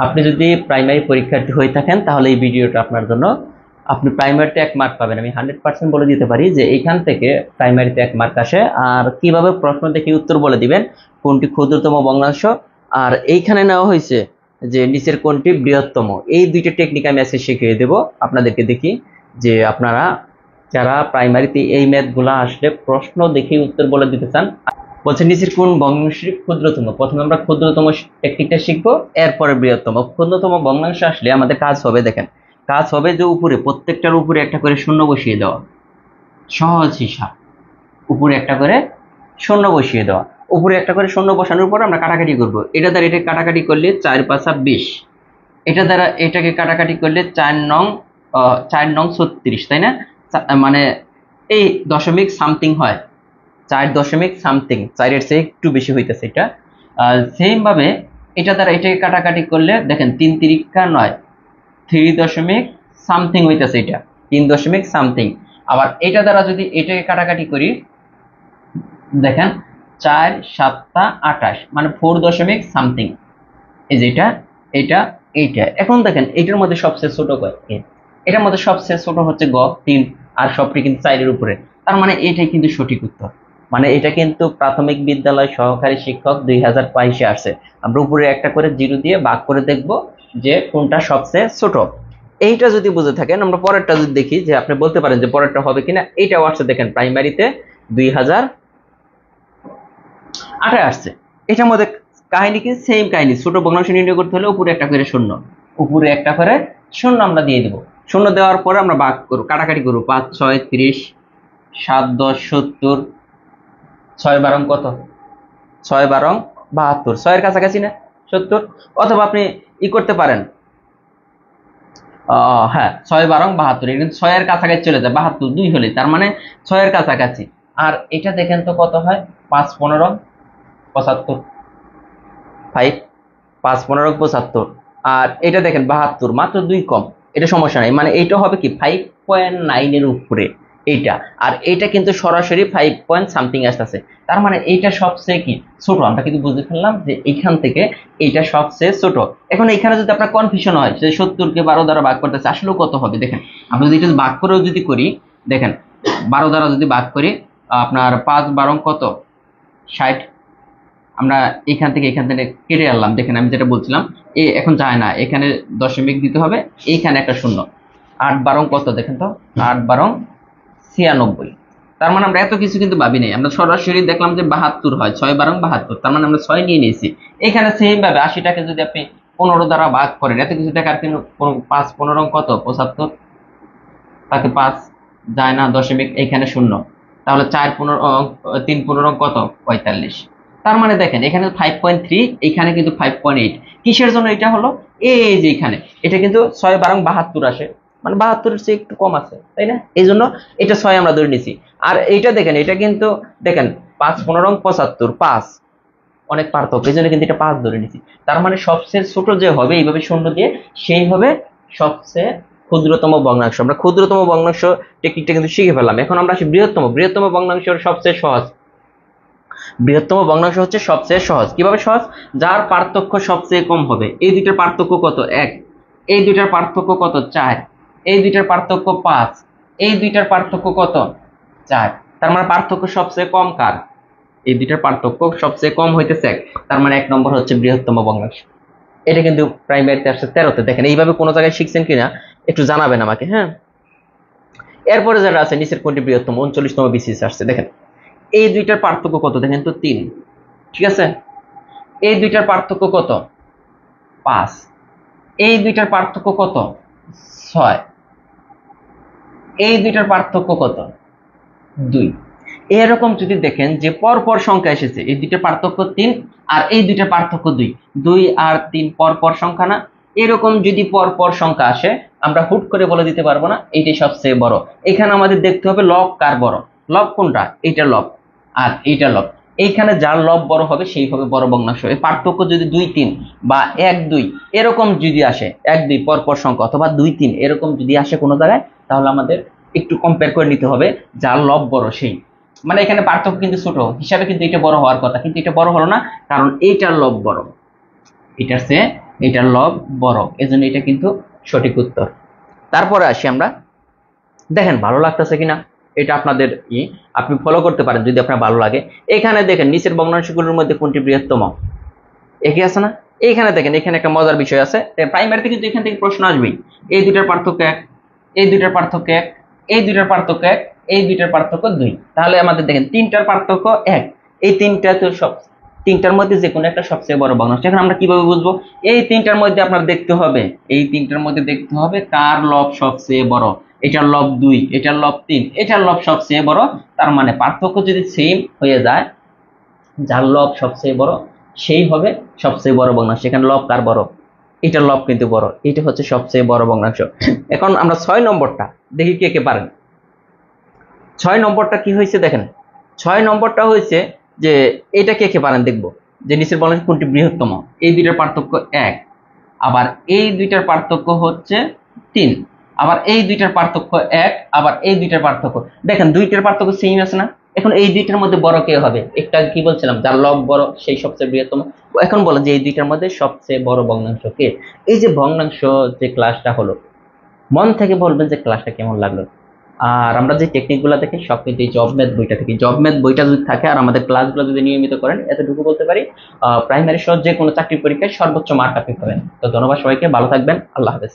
আপনি যদি প্রাইমারি পরীক্ষার্থী হয়ে থাকেন তাহলে এই ভিডিওটা আপনার জন্য। আপনি প্রাইমারিতে 1 মার্ক পাবেন, আমি 100% বলে দিতে পারি যে এইখান থেকে প্রাইমারিতে 1 মার্ক আসে। আর কিভাবে প্রশ্ন দেখে উত্তর বলে দিবেন, কোনটি ক্ষুদ্রতম ভগ্নাংশ, আর এইখানে নেওয়া হয়েছে যে নিচের কোনটি বৃহত্তম, এই দুইটা টেকনিক আমি আজকে শিখিয়ে দেব আপনাদেরকে। দেখি যে আপনারা যারা প্রাইমারিতে এই ম্যাথগুলো আসলে প্রশ্ন দেখে উত্তর বলে দিতে চান, বলছে নিচের কোন ভগ্নাংশটি ক্ষুদ্রতম। প্রথমে আমরা ক্ষুদ্রতম টেকনিকটা শিখবো, এরপরে বৃহত্তম। ক্ষুদ্রতম ভগ্নাংশ আসলে আমাদের কাজ হবে, দেখেন কাজ হবে যে উপরে প্রত্যেকটার উপরে একটা করে শূন্য বসিয়ে দেওয়া, সহজ হিসাব। উপরে একটা করে শূন্য বসিয়ে দেওয়া, উপরে একটা করে শূন্য বসানোর পর আমরা কাটাকাটি করব। এটা দ্বারা এটা কাটাকাটি করলে 4 × 5 = 20, এটা দ্বারা এটাকে কাটাকাটি করলে 4 নং 36, তাই না? মানে এই দশমিক সামথিং হয়, 4 দশমিক সামথিং, 4-এর চেয়ে একটু বেশি হইতেছে এটা। সেম ভাবে এটা দ্বারা এটাকে কাটাকাটি করলে দেখেন 3 × 3 = 9, 3 দশমিক সামথিং হইতেছে, এটা 3 দশমিক সামথিং। আবার এটা দ্বারা যদি এটাকে কাটাকাটি করি, দেখেন 4 × 7 = 28, মানে 4 দশমিক সামথিং। এই যে এটা এইটা। এখন দেখেন এটার মধ্যে সবচেয়ে ছোট কয়? এটার মধ্যে সবচেয়ে ছোট হচ্ছে গ 3, আর সবটি কিন্তু 4-এর উপরে। তার মানে এটাই কিন্তু সঠিক উত্তর। মানে এটা কিন্তু প্রাথমিক বিদ্যালয় সহকারী শিক্ষক 2022-এ আসছে। আমরা উপরে একটা করে 0 দিয়ে ভাগ করে দেখব যে কোনটা সবচেয়ে ছোট। এইটা যদি বুঝে থাকেন, আমরা পরেরটা যদি দেখি যে আপনি বলতে পারেন যে পরেরটা হবে কিনা। এইটাও আসছে, দেখেন প্রাইমারিতে 2008-এ আসছে। এটার মধ্যে কাহিনী কি? সেম কাহিনী। ছোট ভগ্নাংশ নির্ণয় করতে হলে উপরে একটা করে শূন্য, উপরে একটা করে শূন্য আমরা দিয়ে দেব। শূন্য দেওয়ার পরে আমরা ভাগ করব, কাটাকাটি করব। 5 × 6 = 30, 7 × 10 = 70, 6 × 12 কত? 6 × 12 = 72, 6-এর কাছাকাছি না 70? অথবা আপনি ই করতে পারেন, হ্যাঁ 6 × 12 = 72, এটা কিন্তু 6-এর কাছাকাছি চলে যায়, 72 2 হলে, তার মানে 6-এর কাছাকাছি। আর এটা দেখেন তো কত হয়? 5 × 15 = 75, 5 5 × 15 = 75। আর এটা দেখেন 72, মাত্র 2 কম, এটা সমস্যা নাই। মানে এইটা হবে কি 5.9 এর উপরে এইটা, আর এটা কিন্তু সরাসরি 5 পয়েন্ট সামথিং আসতেছে। তার মানে এইটা সবচেয়ে কি ছোট। আমরা কিন্তু বুঝে ফেললাম যে এইখান থেকে এইটা সবচেয়ে ছোট। এখন এখানে যদি আপনার কনফিউশন হয় যে 70-কে 12 দ্বারা ভাগ করতেছে, আসলে কত হবে? দেখেন আমরা যদি এটা ভাগ করেও যদি করি, দেখেন 12 দ্বারা যদি ভাগ করি, আপনার 5 × 12 কত? 60। আমরা এখান থেকে কেটে আনলাম, দেখেন আমি যেটা বলছিলাম, এখন যায় না, এখানে দশমিক দিতে হবে, এইখানে একটা শূন্য। 8 × 12 কত? দেখেন তো, 8 × 12 = 96। তার মানে আমরা এত কিছু কিন্তু ভাবি নাই, আমরা সরাসরি দেখলাম যে 72 হয়, 6 × 12 = 72, তার মানে আমরা 6 নিয়ে নিয়েছি। এখানে সেম ভাবে 80টাকে যদি আপনি 15 দ্বারা ভাগ করেন, এত কিছু দেখার কিন্তু 5 × 15 কত? 75, তাকে 5 যায় না, দশমিক এইখানে শূন্য, তাহলে 4 × 15 3 × 15 কত? 45। তার মানে দেখেন এখানে 5.3, এখানে কিন্তু 5.8। কিসের জন্য এটা হলো? এই যে এখানে এটা কিন্তু 6 × 12 = 72 আসে, মানে 72-এর চেয়ে একটু কম আছে, তাই না? এই জন্য এটা 6 আমরা ধরে নিছি। আর এইটা দেখেন, এটা কিন্তু দেখেন 5 × 15 = 75, 5 অনেক পার্থক্য, এই জন্য কিন্তু এটা 5 ধরে নিছি। তার মানে সবচেয়ে ছোট যে হবে এইভাবে শূন্য দিয়ে, সেই হবে সবচেয়ে ক্ষুদ্রতম ভগ্নাংশ। আমরা ক্ষুদ্রতম ভগ্নাংশ টেকনিকটা কিন্তু শিখে ফেললাম। এখন আমরা আসি বৃহত্তম। বৃহত্তম ভগ্নাংশ সবচেয়ে সহজ। বৃহত্তম ভগ্নাংশ হচ্ছে সবচেয়ে সহজ। কিভাবে সহজ? যার পার্থক্য সবচেয়ে কম হবে। এই দুইটার পার্থক্য কত? 1। এই দুইটার পার্থক্য কত? 4। এই দুইটার পার্থক্য 5। এই দুইটার পার্থক্য কত? 4। তার মানে পার্থক্য সবচেয়ে কম কার? এই দুইটার পার্থক্য সবচেয়ে কম হইতেছে 1। তার মানে 1 নম্বর হচ্ছে বৃহত্তম ভগ্নাংশ। এটা কিন্তু প্রাইমারিতে আসছে 13-তে। দেখেন এইভাবে কোনো জায়গায় শিখছেন কিনা একটু জানাবেন আমাকে, হ্যাঁ। এরপরে যারা আছে, নিচের কোনটি বৃহত্তম? 39তম বিসিএস আসছে। দেখেন এই দুইটার পার্থক্য কত? দেখেন তো 3, ঠিক আছে। এই দুইটার পার্থক্য কত? 5। এই দুইটার পার্থক্য কত? 6। এই দুইটার পার্থক্য কত? 2। এরকম যদি দেখেন যে পরপর সংখ্যা এসেছে, এই দুইটার পার্থক্য 3 আর এই দুইটার পার্থক্য 2, 2 আর 3 পরপর সংখ্যা না? এরকম যদি পরপর সংখ্যা আসে, আমরা হুট করে বলে দিতে পারবো না এইটাই সবচেয়ে বড়। এখানে আমাদের দেখতে হবে লব কার বড়। লব কোনটা? এইটা লব আর এইটা লব। এইখানে যার লব বড় হবে সেই হবে বড় ভগ্নাংশ। এই পার্থক্য যদি 2 3 বা 1 2 এরকম যদি আসে, 1 2 পরপর সংখ্যা, অথবা 2 3 এরকম যদি আসে কোনো জায়গায়, তাহলে আমাদের একটু কম্পেয়ার করে নিতে হবে যার লব বড় সেই। মানে এখানে পার্থক্য কিন্তু ছোট হিসাবে কিন্তু এটা বড় হওয়ার কথা, কিন্তু এটা বড় হলো না, কারণ এইটার লব বড়, এটার চেয়ে এটার লব বড়, এজন্য এটা কিন্তু সঠিক উত্তর। তারপরে আসি আমরা, দেখেন ভালো লাগতেছে কিনা এটা আপনাদের আপনি ফলো করতে পারেন যদি আপনার ভালো লাগে। এখানে দেখেন নিচের ভগ্নাংশগুলোর মধ্যে কোনটি বৃহত্তম, একই আছে না? এইখানে দেখেন, এখানে একটা মজার বিষয় আছে, প্রাইমারিতে কিন্তু এখান থেকে প্রশ্ন আসবেই। এই দুইটার পার্থক্য এক, এই দুইটার পার্থক্য এক, এই দুইটার পার্থক্য এক, এই দুইটার পার্থক্য দুই। তাহলে আমাদের দেখেন তিনটার পার্থক্য এক, এই তিনটা তো সব, তিনটার মধ্যে যে কোনো একটা সবচেয়ে বড় ভগ্নাংশ। এখন আমরা কিভাবে বুঝবো? এই তিনটার মধ্যে আপনার দেখতে হবে, এই তিনটার মধ্যে দেখতে হবে কার লব সবচেয়ে বড়। এটার লব দুই, এটার লব তিন, এটার লব সবচেয়ে বড়। তার মানে পার্থক্য যদি সেম হয়ে যায়, যার লব সবচেয়ে বড় সেই হবে সবচেয়ে বড় ভগ্নাংশ। সেখানে লব কার বড়? এটার লব কিন্তু বড়, এটা হচ্ছে সবচেয়ে বড় ভগ্নাংশ। এখন আমরা 6 নম্বরটা দেখি কে কে পারেন। 6 নম্বরটা কি হয়েছে দেখেন, 6 নম্বরটা হয়েছে যে এটা কে কে পারেন দেখবো, যে নিচের বলেন কোনটি বৃহত্তম। এই দুইটার পার্থক্য এক, আবার এই দুইটার পার্থক্য হচ্ছে তিন, আবার এই দুইটার পার্থক্য এক, আবার এই দুইটার পার্থক্য। দেখেন দুইটার পার্থক্য সেম আছে না? এখন এই দুইটার মধ্যে বড় কে হবে? একটা কি বলছিলাম, যার লব বড় সেই সবচেয়ে বৃহত্তম। এখন বলেন যে এই দুইটার মধ্যে সবচেয়ে বড় ভগ্নাংশ কে? এই যে ভগ্নাংশ যে ক্লাসটা হলো, মন থেকে বলবেন যে ক্লাসটা কেমন লাগলো। আর আমরা যে টেকনিক গুলা দেখি সব কিন্তু এই জব ম্যাথ বইটা থেকে, জব ম্যাথ বইটা যদি থাকে আর আমাদের ক্লাসগুলো যদি নিয়মিত করেন, এতটুকু বলতে পারি প্রাইমারি সহ যে কোনো চাকরির পরীক্ষায় সর্বোচ্চ মার্ক আপনি পাবেন। তো ধন্যবাদ সবাইকে, ভালো থাকবেন, আল্লাহ হাফেজ।